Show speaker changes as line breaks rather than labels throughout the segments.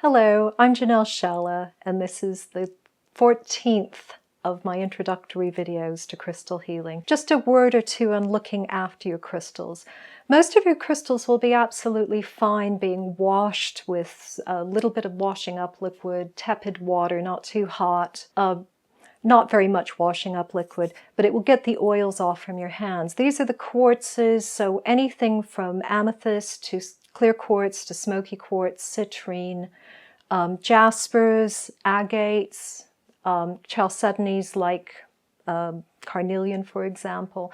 Hello, I'm Janelle Shalla, and this is the 14th of my introductory videos to crystal healing. Just a word or two on looking after your crystals. Most of your crystals will be absolutely fine being washed with a little bit of washing up liquid, tepid water, not too hot, not very much washing up liquid, but it will get the oils off from your hands. These are the quartzes, so anything from amethyst to clear quartz to smoky quartz, citrine, jaspers, agates, chalcedonies like carnelian, for example.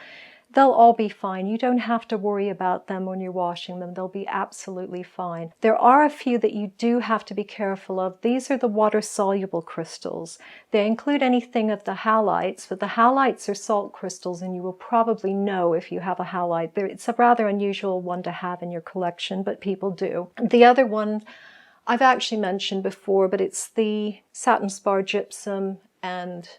They'll all be fine. You don't have to worry about them when you're washing them. They'll be absolutely fine. There are a few that you do have to be careful of. These are the water-soluble crystals. They include anything of the halites, but the halites are salt crystals, and you will probably know if you have a halite. It's a rather unusual one to have in your collection, but people do. The other one I've actually mentioned before, but it's the Satin Spar gypsum and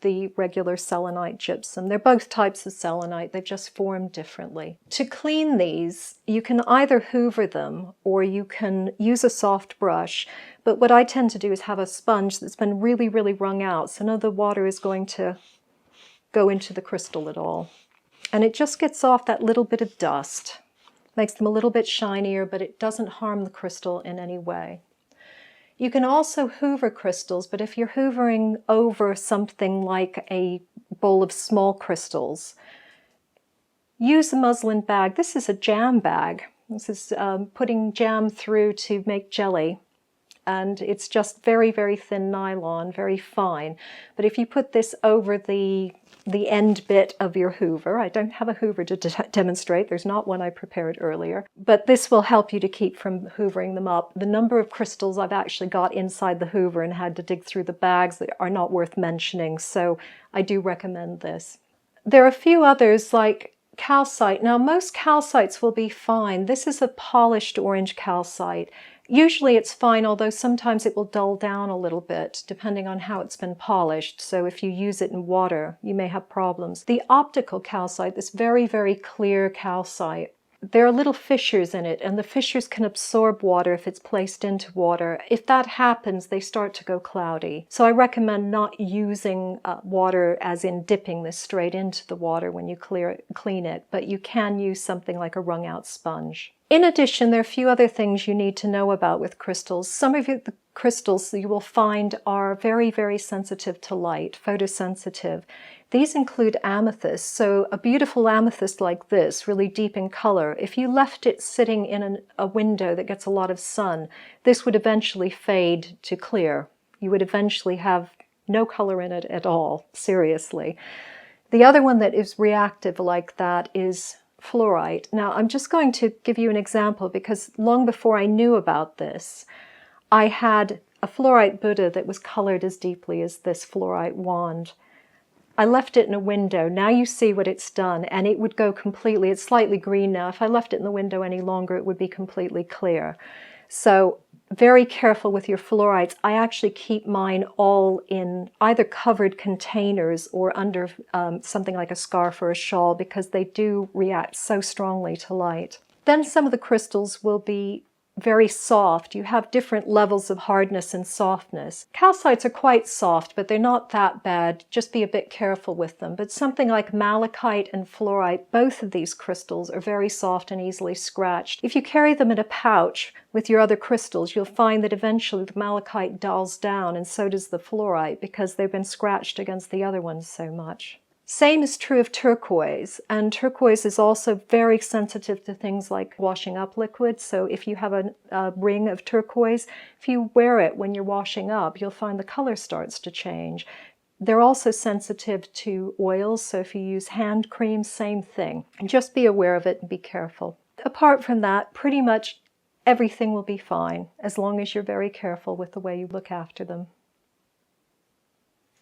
the regular Selenite gypsum. They're both types of selenite, they just form differently. To clean these, you can either hoover them or you can use a soft brush, but what I tend to do is have a sponge that's been really, really wrung out, so none of the water is going to go into the crystal at all. And it just gets off that little bit of dust. Makes them a little bit shinier, but it doesn't harm the crystal in any way. You can also hoover crystals, but if you're hoovering over something like a bowl of small crystals, use a muslin bag. This is a jam bag. This is putting jam through to make jelly. And it's just very, very thin nylon, very fine. But if you put this over the end bit of your hoover, I don't have a hoover to demonstrate, there's not one I prepared earlier, but this will help you to keep from hoovering them up. The number of crystals I've actually got inside the hoover and had to dig through the bags that are not worth mentioning, so I do recommend this. There are a few others like calcite. Now most calcites will be fine. This is a polished orange calcite. Usually it's fine, although sometimes it will dull down a little bit depending on how it's been polished. So if you use it in water, you may have problems. The optical calcite, this very, very clear calcite, there are little fissures in it, and the fissures can absorb water if it's placed into water. If that happens, they start to go cloudy. So I recommend not using water as in dipping this straight into the water when you clean it, but you can use something like a wrung out sponge. In addition, there are a few other things you need to know about with crystals. Some of the crystals you will find are very, very sensitive to light, photosensitive. These include amethyst. So a beautiful amethyst like this, really deep in color, if you left it sitting in a window that gets a lot of sun, this would eventually fade to clear. You would eventually have no color in it at all, seriously. The other one that is reactive like that is fluorite. Now I'm just going to give you an example because long before I knew about this, I had a fluorite Buddha that was colored as deeply as this fluorite wand. I left it in a window. Now you see what it's done, and it would go completely, it's slightly green now. If I left it in the window any longer, it would be completely clear. So very careful with your fluorites. I actually keep mine all in either covered containers or under something like a scarf or a shawl because they do react so strongly to light. Then some of the crystals will be very soft. You have different levels of hardness and softness. Calcites are quite soft, but they're not that bad. Just be a bit careful with them. But something like malachite and fluorite, both of these crystals are very soft and easily scratched. If you carry them in a pouch with your other crystals, you'll find that eventually the malachite dulls down, and so does the fluorite, because they've been scratched against the other ones so much. Same is true of turquoise, and turquoise is also very sensitive to things like washing up liquids. So if you have a ring of turquoise, if you wear it when you're washing up, you'll find the color starts to change. They're also sensitive to oils, so if you use hand cream, same thing. And just be aware of it and be careful. Apart from that, pretty much everything will be fine as long as you're very careful with the way you look after them.